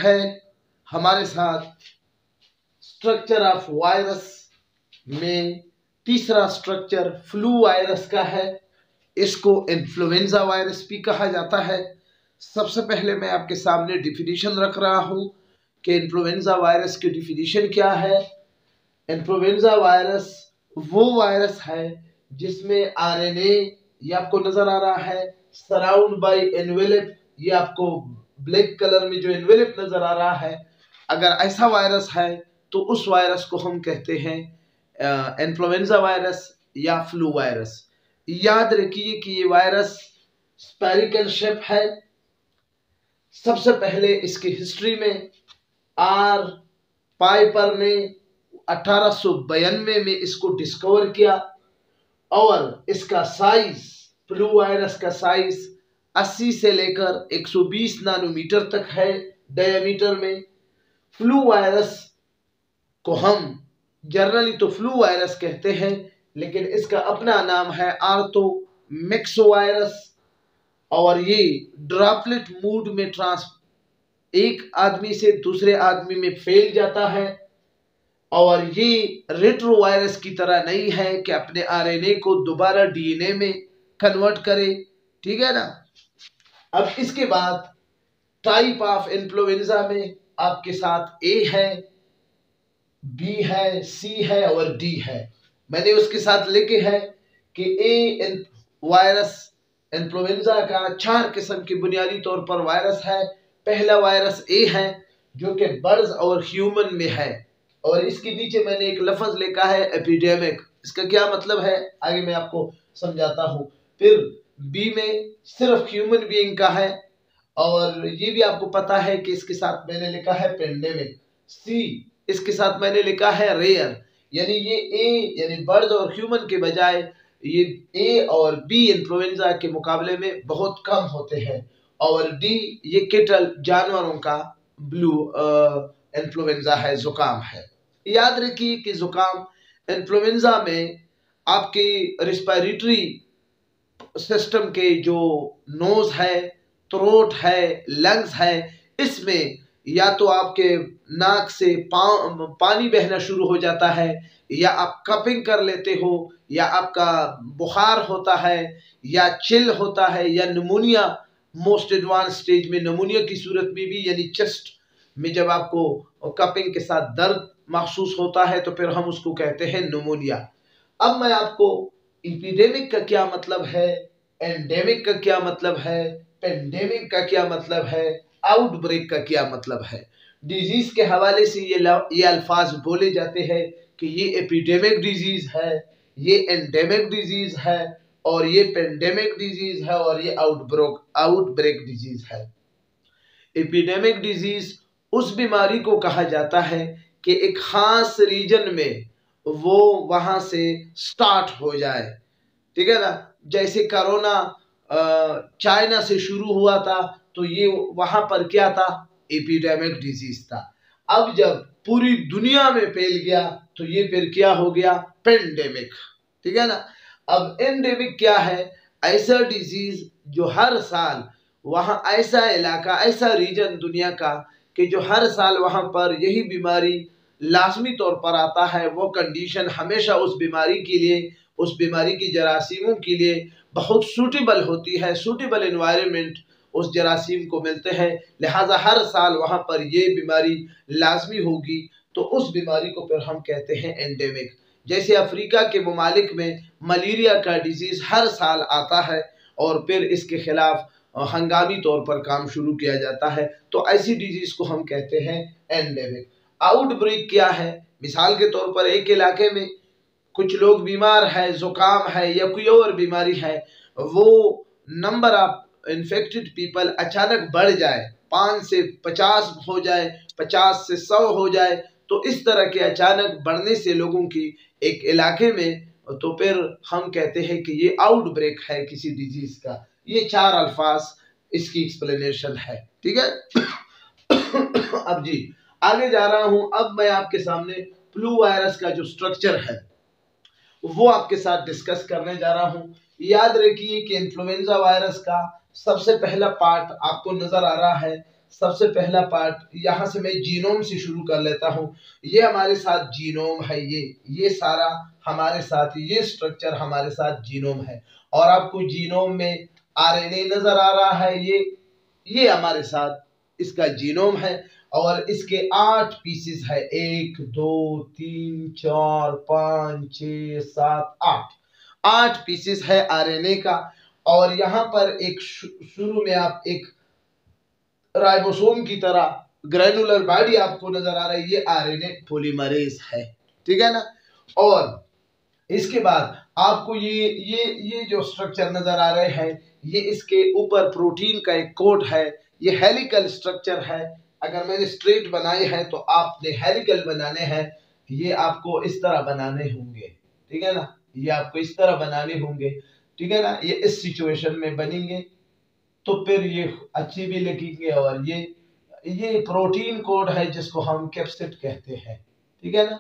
है हमारे साथ स्ट्रक्चर ऑफ वायरस में तीसरा स्ट्रक्चर फ्लू वायरस का है। इसको इन्फ्लुएंजा वायरस भी कहा जाता है। सबसे पहले मैं आपके सामने डिफिनीशन रख रहा हूं कि इन्फ्लुएंजा वायरस की डिफिनीशन क्या है। इन्फ्लुएंजा वायरस वो वायरस है जिसमें आरएनए, ये आपको नजर आ रहा है, सराउंड बाय एनवेलप, ये आपको ब्लैक कलर में जो एनवेलप नजर आ रहा है, अगर ऐसा वायरस है तो उस वायरस को हम कहते हैं इन्फ्लुएंजा वायरस या फ्लू वायरस। याद रखिए कि ये वायरस स्पेरिकल शेप है। सबसे पहले इसकी हिस्ट्री में आर पाइपर ने 1892 में इसको डिस्कवर किया और इसका साइज, फ्लू वायरस का साइज 80 से लेकर 120 नैनोमीटर तक है डायमीटर में। फ्लू वायरस को हम जनरली तो फ्लू वायरस कहते हैं, लेकिन इसका अपना नाम है आर्थोमिक्सोवायरस और ये ड्रॉपलेट मोड में एक आदमी से दूसरे आदमी में फैल जाता है और ये रेट्रोवायरस की तरह नहीं है कि अपने आरएनए को दोबारा डीएनए में कन्वर्ट करे, ठीक है ना। अब इसके बाद टाइप ऑफ इन्फ्लुएंजा में आपके साथ ए है, बी है, सी है और डी है। मैंने उसके साथ लिखे है कि ए वायरस इन्फ्लुएंजा का 4 किस्म के बुनियादी तौर पर वायरस है। पहला वायरस ए है जो कि बर्ड्स और ह्यूमन में है और इसके नीचे मैंने एक लफ्ज लिखा है एपिडेमिक। इसका क्या मतलब है आगे मैं आपको समझाता हूँ। फिर बी में सिर्फ ह्यूमन बीइंग का है और ये भी आपको पता है कि इसके साथ मैंने लिखा है पेंडेमिक। सी इसके साथ मैंने लिखा है रेयर, यानी ये ए यानी बर्ड्स और ह्यूमन के बजाय ये ए और बी इन्फ्लुएंजा के मुकाबले में बहुत कम होते हैं। और डी ये केटल जानवरों का ब्लू इन्फ्लुएंजा है, जुकाम है। याद रखिए कि जुकाम इन्फ्लुएंजा में आपकी रिस्पिरेटरी सिस्टम के जो नोज है, थ्रोट है, लंग्स है, इसमें या तो आपके नाक से पानी बहना शुरू हो जाता है या आप कपिंग कर लेते हो या आपका बुखार होता है या चिल होता है या निमोनिया, मोस्ट एडवांस स्टेज में निमोनिया की सूरत में भी, यानी चेस्ट में जब आपको कपिंग के साथ दर्द महसूस होता है तो फिर हम उसको कहते हैं निमोनिया। अब मैं आपको एपिडेमिक का क्या मतलब है, एंडेमिक का क्या मतलब है, पेंडेमिक का क्या मतलब है, आउटब्रेक का क्या मतलब है। डिजीज के हवाले से ये अल्फाज बोले जाते हैं कि ये एपिडेमिक डिजीज है, ये एंडेमिक डिजीज है और ये पेंडेमिक डिजीज है और ये आउटब्रेक डिजीज है। एपिडेमिक डिजीज उस बीमारी को कहा जाता है कि एक खास रीजन में वो वहां से स्टार्ट हो जाए, ठीक है ना। जैसे कोरोना चाइना से शुरू हुआ था तो ये वहां पर क्या था, एपिडेमिक डिजीज था। अब जब पूरी दुनिया में फैल गया तो ये फिर क्या हो गया, पेंडेमिक, ठीक है ना। अब एंडेमिक क्या है, ऐसा डिजीज जो हर साल वहां ऐसा इलाका, ऐसा रीजन दुनिया का कि जो हर साल वहां पर यही बीमारी लाजमी तौर पर आता है। वो कंडीशन हमेशा उस बीमारी के लिए, उस बीमारी की जरासीमों के लिए बहुत सूटेबल होती है, सूटेबल एनवायरनमेंट उस जरासीम को मिलते हैं, लिहाजा हर साल वहां पर ये बीमारी लाजमी होगी तो उस बीमारी को फिर हम कहते हैं एंडेमिक। जैसे अफ्रीका के ममालिक में मलेरिया का डिजीज हर साल आता है और फिर इसके खिलाफ हंगामी तौर पर काम शुरू किया जाता है, तो ऐसी डिजीज को हम कहते हैं एंडेमिक। आउटब्रेक क्या है, मिसाल के तौर पर एक इलाके में कुछ लोग बीमार है, जुकाम है या कोई और बीमारी है, वो नंबर ऑफ इन्फेक्टेड पीपल अचानक बढ़ जाए, 5 से 50 हो जाए, 50 से 100 हो जाए, तो इस तरह के अचानक बढ़ने से लोगों की एक इलाके में, तो फिर हम कहते हैं कि ये आउटब्रेक है किसी डिजीज का। ये 4 अल्फाज इसकी एक्सप्लेनेशन है, ठीक है। अब जी आगे जा रहा हूं। अब मैं आपके सामने फ्लू वायरस का जो स्ट्रक्चर है वो आपके साथ डिस्कस करने जा रहा हूं। याद रखिए कि इन्फ्लुएंजा वायरस का सबसे पहला पार्ट आपको नजर आ रहा है, सबसे पहला पार्ट यहाँ से मैं जीनोम से शुरू कर लेता हूँ। ये हमारे साथ जीनोम है, ये सारा हमारे साथ, ये स्ट्रक्चर हमारे साथ जीनोम है। और आपको जीनोम में आरएनए नजर आ रहा है, ये हमारे साथ इसका जीनोम है। और इसके 8 पीसेस है, 1 2 3 4 5 6 7 8 पीसेस है आरएनए का। और यहाँ पर एक शुरू में आप एक राइबोसोम की तरह ग्रैनुलर बॉडी आपको नजर आ रही है, ये आरएनए पॉलीमरेज है, ठीक है ना। और इसके बाद आपको ये जो स्ट्रक्चर नजर आ रहे हैं, ये इसके ऊपर प्रोटीन का एक कोट है, ये हेलिकल स्ट्रक्चर है। अगर मैंने स्ट्रेट बनाए हैं तो आपने हेलिकल बनाने हैं, ये आपको इस तरह बनाने होंगे, ठीक है ना, ये आपको इस तरह बनाने होंगे, ठीक है ना। ये इस सिचुएशन में बनेंगे तो फिर ये अच्छी भी लगेंगे। और ये प्रोटीन कोड है जिसको हम कैप्सिड कहते हैं, ठीक है ना।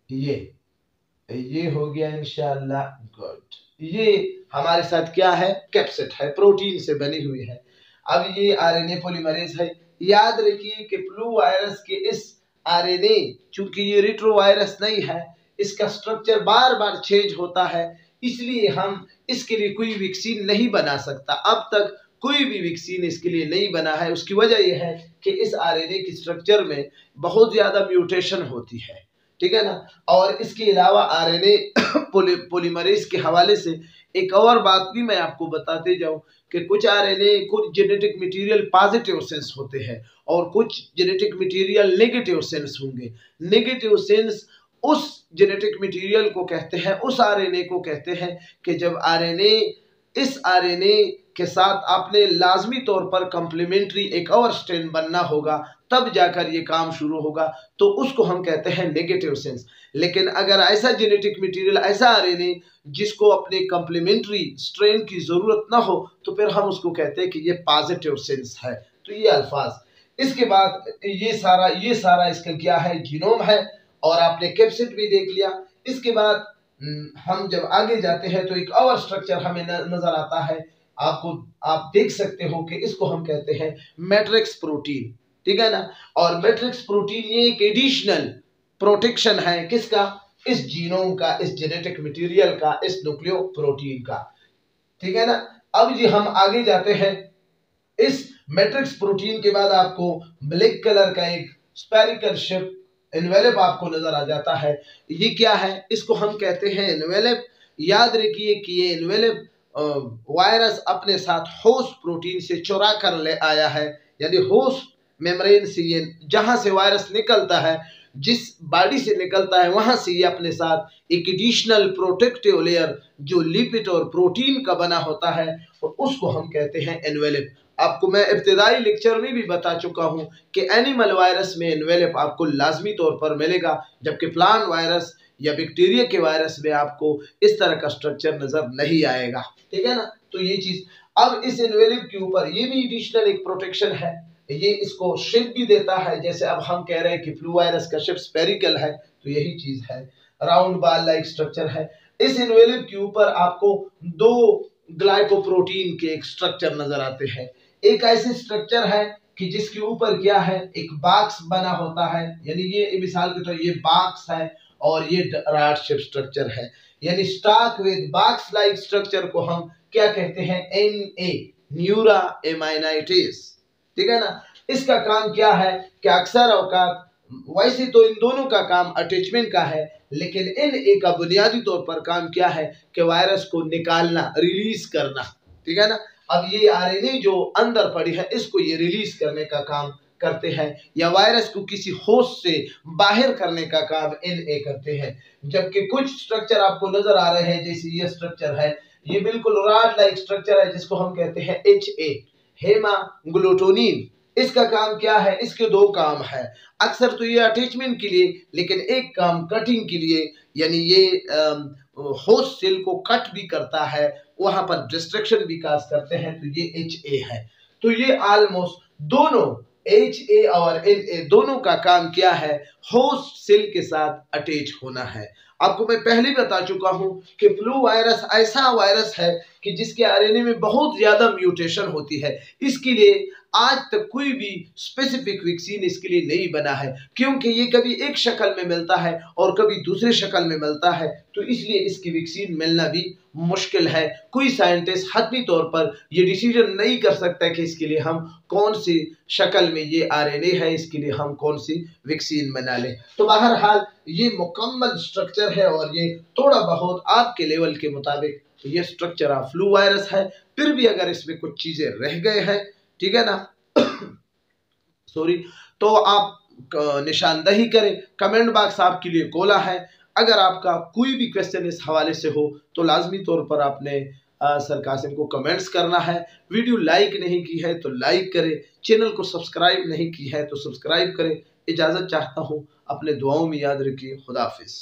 ये हो गया इंशाल्लाह, गुड। ये हमारे साथ क्या है, कैप्सिड है, प्रोटीन से बनी हुई है। अब ये आरएनए पॉलीमरेज है। याद रखिए कि फ्लू वायरस के इस आरएनए, चूंकि ये रेट्रोवायरस नहीं है, इसका स्ट्रक्चर बार बार चेंज होता है, इसलिए हम इसके लिए कोई वैक्सीन नहीं बना सकता। अब तक कोई भी वैक्सीन इसके लिए नहीं बना है। उसकी वजह यह है कि इस आरएनए की स्ट्रक्चर में बहुत ज्यादा म्यूटेशन होती है, ठीक है ना। और इसके अलावा आरएनए पॉलीमरेज के हवाले से एक और बात भी मैं आपको बताते जाऊं कि कुछ आरएनए, कुछ जेनेटिक मटेरियल पॉजिटिव सेंस होते हैं और कुछ जेनेटिक मटेरियल नेगेटिव सेंस होंगे। नेगेटिव सेंस उस जेनेटिक मटेरियल को कहते हैं, उस आरएनए को कहते हैं कि जब इस आरएनए के साथ आपने लाजमी तौर पर कंप्लीमेंट्री एक और स्ट्रेन बनना होगा, तब जाकर ये काम शुरू होगा, तो उसको हम कहते हैं नेगेटिव सेंस। लेकिन अगर ऐसा जेनेटिक मटेरियल, ऐसा आरएनए जिसको अपने कंप्लीमेंट्री स्ट्रेन की जरूरत ना हो, तो फिर हम उसको कहते हैं कि ये पॉजिटिव सेंस है। तो ये अल्फाज। इसके बाद ये सारा इसका क्या है, जीनोम है। और आपने कैप्सिड भी देख लिया। इसके बाद हम जब आगे जाते हैं तो एक और स्ट्रक्चर हमें नजर आता है, आप देख सकते हो कि इसको हम कहते हैं मैट्रिक्स प्रोटीन, ठीक है ना। और मैट्रिक्स प्रोटीन ये एक एडिशनल प्रोटेक्शन है किसका, इस जीनोम का, इस जेनेटिक मटेरियल का, इस न्यूक्लियो प्रोटीन का, ठीक है ना। अब जी हम आगे जाते हैं। इस मैट्रिक्स प्रोटीन के बाद आपको ब्लैक कलर का एक स्पेरिकल शेप एनवेलप आपको नजर आ जाता है। ये क्या है, इसको हम कहते हैं एनवेलप। याद रखिए कि ये एनवेलप वायरस अपने साथ होस्ट प्रोटीन से चुरा कर ले आया है, यानी होस्ट मेम्ब्रेन से, ये जहां से वायरस निकलता है, जिस बॉडी से निकलता है, वहां से ये अपने साथ एक एडिशनल प्रोटेक्टिव लेयर जो लिपिड और प्रोटीन का बना होता है, और उसको हम कहते हैं एनवेलप। आपको मैं इब्तिदाई लेक्चर में भी बता चुका हूं कि एनिमल वायरस में एनवेलप आपको लाजमी तौर पर मिलेगा, जबकि प्लांट वायरस या बैक्टीरिया के वायरस में आपको इस तरह का स्ट्रक्चर नजर नहीं आएगा, ठीक है ना। तो ये चीज, अब इस एनवेलप के ऊपर ये भी एडिशनल एक प्रोटेक्शन है, ये इसको शेप भी देता है। जैसे अब हम कह रहे हैं कि फ्लू वायरस का शेप स्पेरिकल है, तो यही चीज है, राउंड बाल लाइक स्ट्रक्चर है। इस एनवेलप के ऊपर आपको 2 ग्लाइकोप्रोटीन के एक स्ट्रक्चर नजर आते हैं। एक ऐसे स्ट्रक्चर है कि जिसके ऊपर क्या है, एक बॉक्स बना होता है, यानी ये मिसाल के तौर ये बॉक्स है और ये रॉड शेप स्ट्रक्चर है, यानी stock with box like structure को हम क्या कहते हैं, Na, न्यूरा एमाइनाइटिस, ठीक है ना। इसका काम क्या है कि अक्सर औकात, वैसे तो इन दोनों का काम अटैचमेंट का है, लेकिन Na का बुनियादी तौर पर काम क्या है कि वायरस को निकालना, रिलीज करना, ठीक है ना। अब ये आरएनए जो अंदर पड़ी है, इसको ये रिलीज करने का काम करते हैं, या वायरस को किसी होस्ट से बाहर करने का काम Na करते हैं। जबकि कुछ स्ट्रक्चर आपको नजर आ रहे हैं, जैसे ये स्ट्रक्चर है, ये बिल्कुल रॉड लाइक स्ट्रक्चर है, जिसको हम कहते हैं HA, हेमाग्लूटानिन। इसका काम क्या है, इसके 2 काम है। अक्सर तो ये अटैचमेंट के लिए, लेकिन एक काम कटिंग के लिए, यानी ये होस्ट सेल को कट भी करता है, वहां पर डिस्ट्रक्शन भी काज करते हैं, तो ये HA है। तो ये ऑलमोस्ट दोनों HA और Na दोनों का काम क्या है, होस्ट सेल के साथ अटैच होना है। आपको मैं पहले बता चुका हूं कि फ्लू वायरस ऐसा वायरस है कि जिसके आरएनए में बहुत ज्यादा म्यूटेशन होती है। इसके लिए आज तक कोई भी स्पेसिफिक वैक्सीन इसके लिए नहीं बना है, क्योंकि ये कभी एक शक्ल में मिलता है और कभी दूसरे शक्ल में मिलता है, तो इसलिए इसकी वैक्सीन मिलना भी मुश्किल है। कोई साइंटिस्ट हतमी तौर पर ये डिसीजन नहीं कर सकता कि इसके लिए हम कौन सी शक्ल में ये आरएनए है, इसके लिए हम कौन सी वैक्सीन बना लें। तो बहरहाल ये मुकम्मल स्ट्रक्चर है और ये थोड़ा बहुत आपके लेवल के मुताबिक ये स्ट्रक्चर ऑफ फ्लू वायरस है। फिर भी अगर इसमें कुछ चीजें रह गए हैं, ठीक है ना, सॉरी, तो आप निशानदही करें। कमेंट बॉक्स आपके लिए खोला है। अगर आपका कोई भी क्वेश्चन इस हवाले से हो तो लाजमी तौर पर आपने सर कासिम को कमेंट्स करना है। वीडियो लाइक नहीं की है तो लाइक करें, चैनल को सब्सक्राइब नहीं की है तो सब्सक्राइब करें। इजाज़त चाहता हूँ, अपने दुआओं में याद रखिए। खुदा हाफिज़।